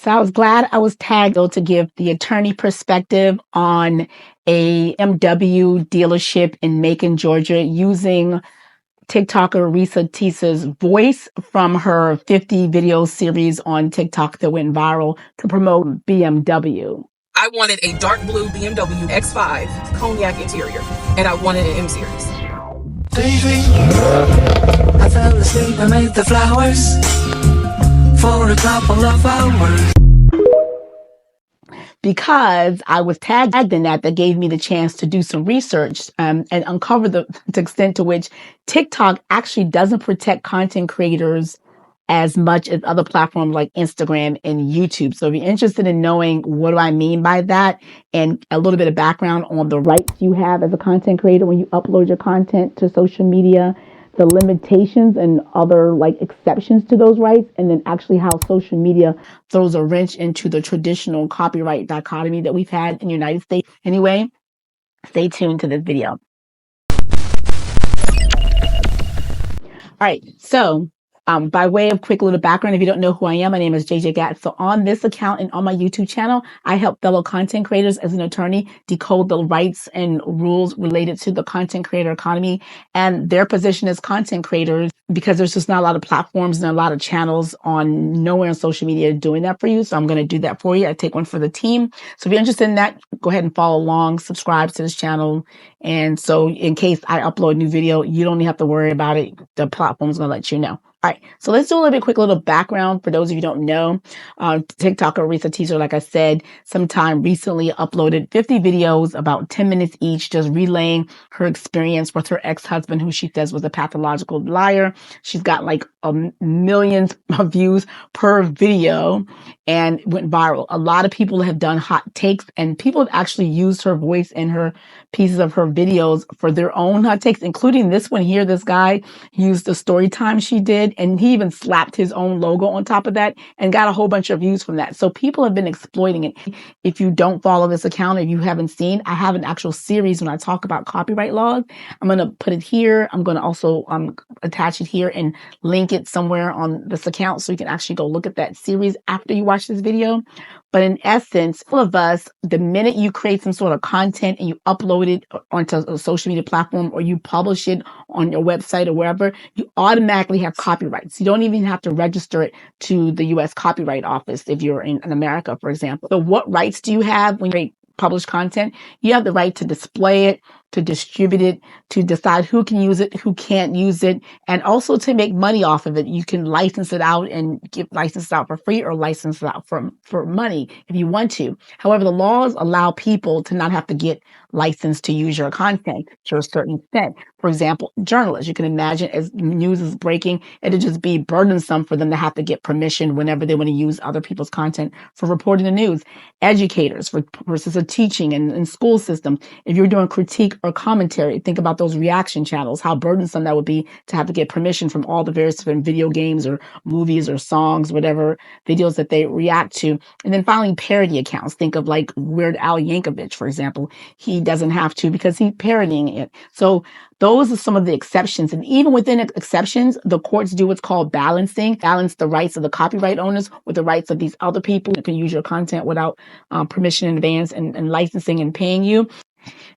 So I was glad I was tagged though to give the attorney perspective on a BMW dealership in Macon, Georgia, using TikToker Reesa Teesa's voice from her 50 video series on TikTok that went viral to promote BMW. I wanted a dark blue BMW X5 cognac interior, and I wanted an M series. Daydream, I fell asleep amid the flowers for a couple of hours. Because I was tagged in that gave me the chance to do some research and uncover the extent to which TikTok actually doesn't protect content creators as much as other platforms like Instagram and YouTube. So if you're interested in knowing what do I mean by that and a little bit of background on the rights you have as a content creator when you upload your content to social media, the limitations and other like exceptions to those rights, and then actually how social media throws a wrench into the traditional copyright dichotomy that we've had in the United States. Anyway, stay tuned to this video. All right, so by way of quick little background, if you don't know who I am, my name is JJ Gatt. So on this account and on my YouTube channel, I help fellow content creators as an attorney decode the rights and rules related to the content creator economy and their position as content creators, because there's just not a lot of platforms and a lot of channels on nowhere on social media doing that for you. So I'm going to do that for you. I take one for the team. So if you're interested in that, go ahead and follow along, subscribe to this channel. And so in case I upload a new video, you don't have to worry about it. The platform's going to let you know. All right, so let's do a little bit quick little background for those of you who don't know. TikToker Reesa Teesa, like I said, sometime recently uploaded 50 videos, about 10 minutes each, just relaying her experience with her ex-husband, who she says was a pathological liar. She's got like millions of views per video and went viral. A lot of people have done hot takes, and people have actually used her voice in her pieces of her videos for their own hot takes, including this one here. This guy used the story time she did, and he even slapped his own logo on top of that and got a whole bunch of views from that. So people have been exploiting it. If you don't follow this account, if you haven't seen, I have an actual series when I talk about copyright laws. I'm going to put it here. I'm going to also attach it here and link it somewhere on this account so you can actually go look at that series after you watch this video. But in essence, all of us, the minute you create some sort of content and you upload it onto a social media platform or you publish it on your website or wherever, you automatically have copyrights. You don't even have to register it to the U.S. Copyright Office if you're in America, for example. So what rights do you have when you create published content? You have the right to display it, to distribute it, to decide who can use it, who can't use it, and also to make money off of it. You can license it out and give license out for free or license it out for money if you want to. However, the laws allow people to not have to get licensed to use your content to a certain extent. For example, journalists, you can imagine as news is breaking, it'd just be burdensome for them to have to get permission whenever they want to use other people's content for reporting the news. Educators versus a teaching and school system. If you're doing critique or commentary, think about those reaction channels, how burdensome that would be to have to get permission from all the various different video games or movies or songs, whatever videos that they react to. And then finally, parody accounts. Think of like Weird Al Yankovic, for example. He doesn't have to because he's parodying it. So those are some of the exceptions. And even within exceptions, the courts do what's called balancing, balance the rights of the copyright owners with the rights of these other people who can use your content without permission in advance and licensing and paying you.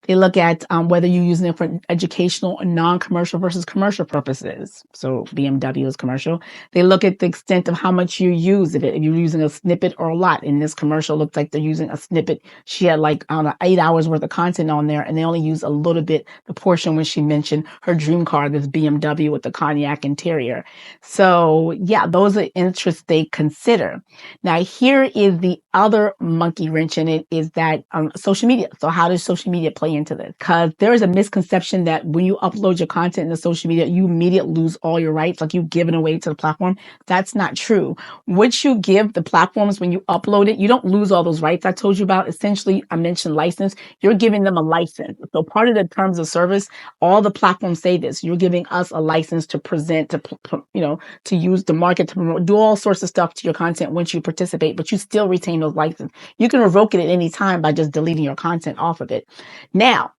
They look at whether you're using it for educational and non-commercial versus commercial purposes. So BMW is commercial. They look at the extent of how much you use of it. If you're using a snippet or a lot. In this commercial, looks like they're using a snippet. She had like, I don't know, 8 hours worth of content on there, and they only use a little bit, the portion when she mentioned her dream car, this BMW with the cognac interior. So yeah, those are interests they consider. Now, here is the other monkey wrench in it, is that social media. So how does social media play into this? Because there is a misconception that when you upload your content into social media, you immediately lose all your rights, like you've given away to the platform. That's not true. What you give the platforms when you upload it, you don't lose all those rights I told you about. Essentially, I mentioned license. You're giving them a license. So part of the terms of service, all the platforms say this. You're giving us a license to present, to use the market, to promote, do all sorts of stuff to your content once you participate, but you still retain those licenses. You can revoke it at any time by just deleting your content off of it. Now,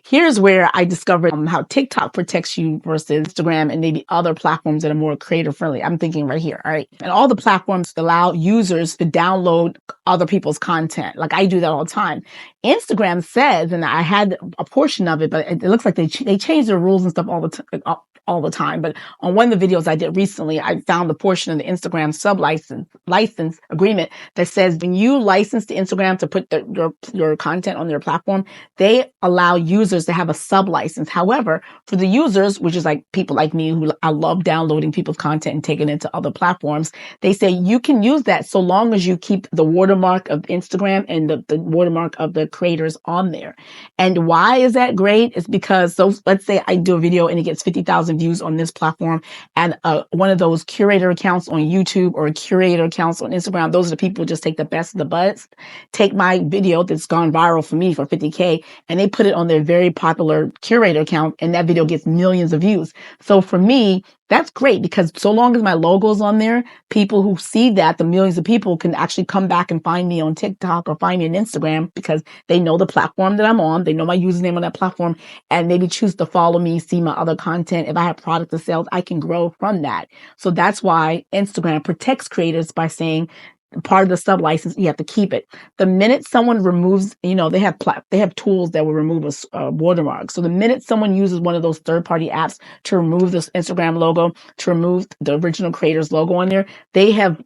here's where I discovered how TikTok protects you versus Instagram and maybe other platforms that are more creator friendly. I'm thinking right here. All right. And all the platforms allow users to download other people's content. Like I do that all the time. Instagram says, and I had a portion of it, but it looks like they change their rules and stuff all the time. But on one of the videos I did recently, I found the portion of the Instagram license agreement that says when you license to Instagram to put your content on their platform, they allow users to have a sub license. However, for the users, which is like people like me who I love downloading people's content and taking it into other platforms, they say you can use that so long as you keep the watermark of Instagram and the watermark of the creators on there. And why is that great? It's because, so let's say I do a video and it gets 50,000 views on this platform, and one of those curator accounts on YouTube or curator accounts on Instagram, those are the people who just take the best of the butts, take my video that's gone viral for me for 50K, and they put it on their very popular curator account, and that video gets millions of views. So for me, that's great because so long as my logo's on there, people who see that, the millions of people can actually come back and find me on TikTok or find me on Instagram because they know the platform that I'm on. They know my username on that platform and maybe choose to follow me, see my other content. If I have product to sell, I can grow from that. So that's why Instagram protects creators by saying, part of the sub license, you have to keep it. The minute someone removes, they have tools that will remove a watermark. So the minute someone uses one of those third-party apps to remove this Instagram logo, to remove the original creator's logo on there, they have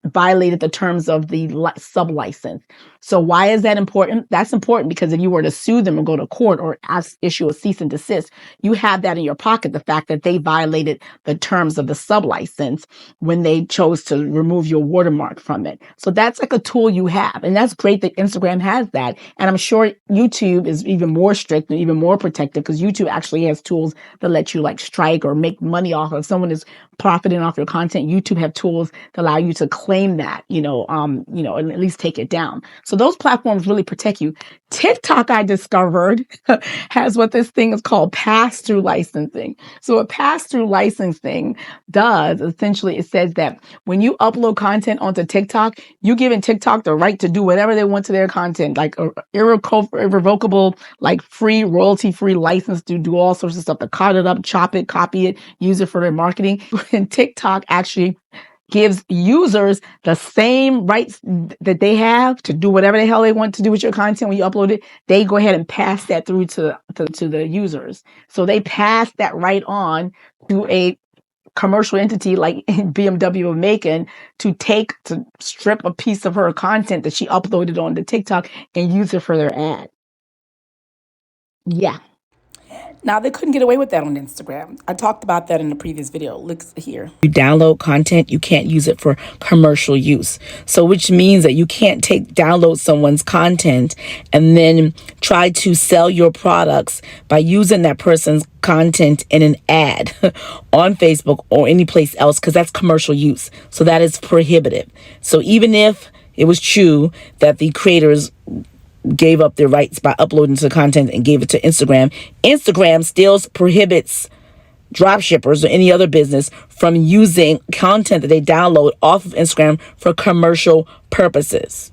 violated the terms of the sub license. So why is that important? That's important because if you were to sue them or go to court or issue a cease and desist, you have that in your pocket, the fact that they violated the terms of the sub license when they chose to remove your watermark from it. So that's like a tool you have. And that's great that Instagram has that. And I'm sure YouTube is even more strict and even more protective because YouTube actually has tools that let you like strike or make money off of. If someone is profiting off your content, YouTube have tools that allow you to claim that, and at least take it down. So those platforms really protect you. TikTok, I discovered, has what this thing is called pass-through licensing. So a pass-through licensing does, essentially, it says that when you upload content onto TikTok, you're giving TikTok the right to do whatever they want to their content, like irrevocable, like free, royalty-free license to do all sorts of stuff, to cut it up, chop it, copy it, use it for their marketing. And TikTok actually gives users the same rights that they have to do whatever the hell they want to do with your content when you upload it. They go ahead and pass that through to the users. So they pass that right on to a commercial entity like BMW or Macon to strip a piece of her content that she uploaded onto TikTok and use it for their ad. Yeah. Now, they couldn't get away with that on Instagram. I talked about that in the previous video. Look here. You download content, you can't use it for commercial use. So which means that you can't download someone's content and then try to sell your products by using that person's content in an ad on Facebook or any place else, because that's commercial use. So that is prohibited. So even if it was true that the creators gave up their rights by uploading the content and gave it to Instagram, Instagram still prohibits dropshippers or any other business from using content that they download off of Instagram for commercial purposes.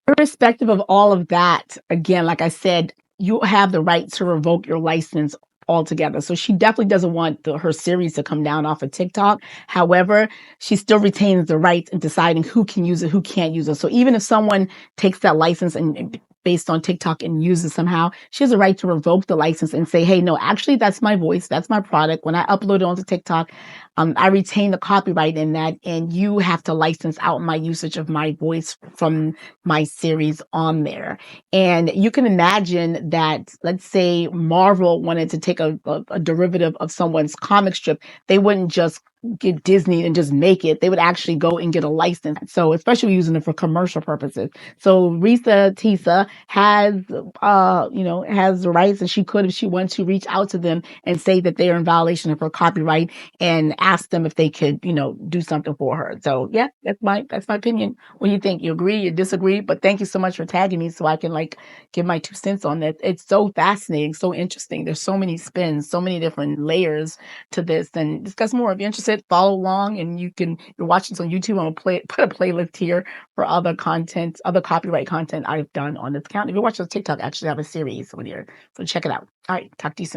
Irrespective of all of that, again, like I said, you have the right to revoke your license altogether. So she definitely doesn't want her series to come down off of TikTok. However, she still retains the right in deciding who can use it, who can't use it. So even if someone takes that license and based on TikTok and uses somehow, she has a right to revoke the license and say, hey, no, actually, that's my voice. That's my product. When I upload it onto TikTok, I retain the copyright in that, and you have to license out my usage of my voice from my series on there. And you can imagine that, let's say Marvel wanted to take a derivative of someone's comic strip, they wouldn't just get Disney and just make it. They would actually go and get a license. So especially using it for commercial purposes. So Reesa Teesa has the rights, and she could, if she wants to, reach out to them and say that they are in violation of her copyright and asked them if they could, do something for her. So yeah, that's my opinion. What do you think? You agree? You disagree? But thank you so much for tagging me so I can give my 2 cents on that. It's so fascinating, so interesting. There's so many spins, so many different layers to this, and discuss more. If you're interested, follow along, and you're watching this on YouTube. I'm gonna put a playlist here for other content, other copyright content I've done on this account. If you're watching on TikTok, actually I have a series over there, so check it out. All right, talk to you soon.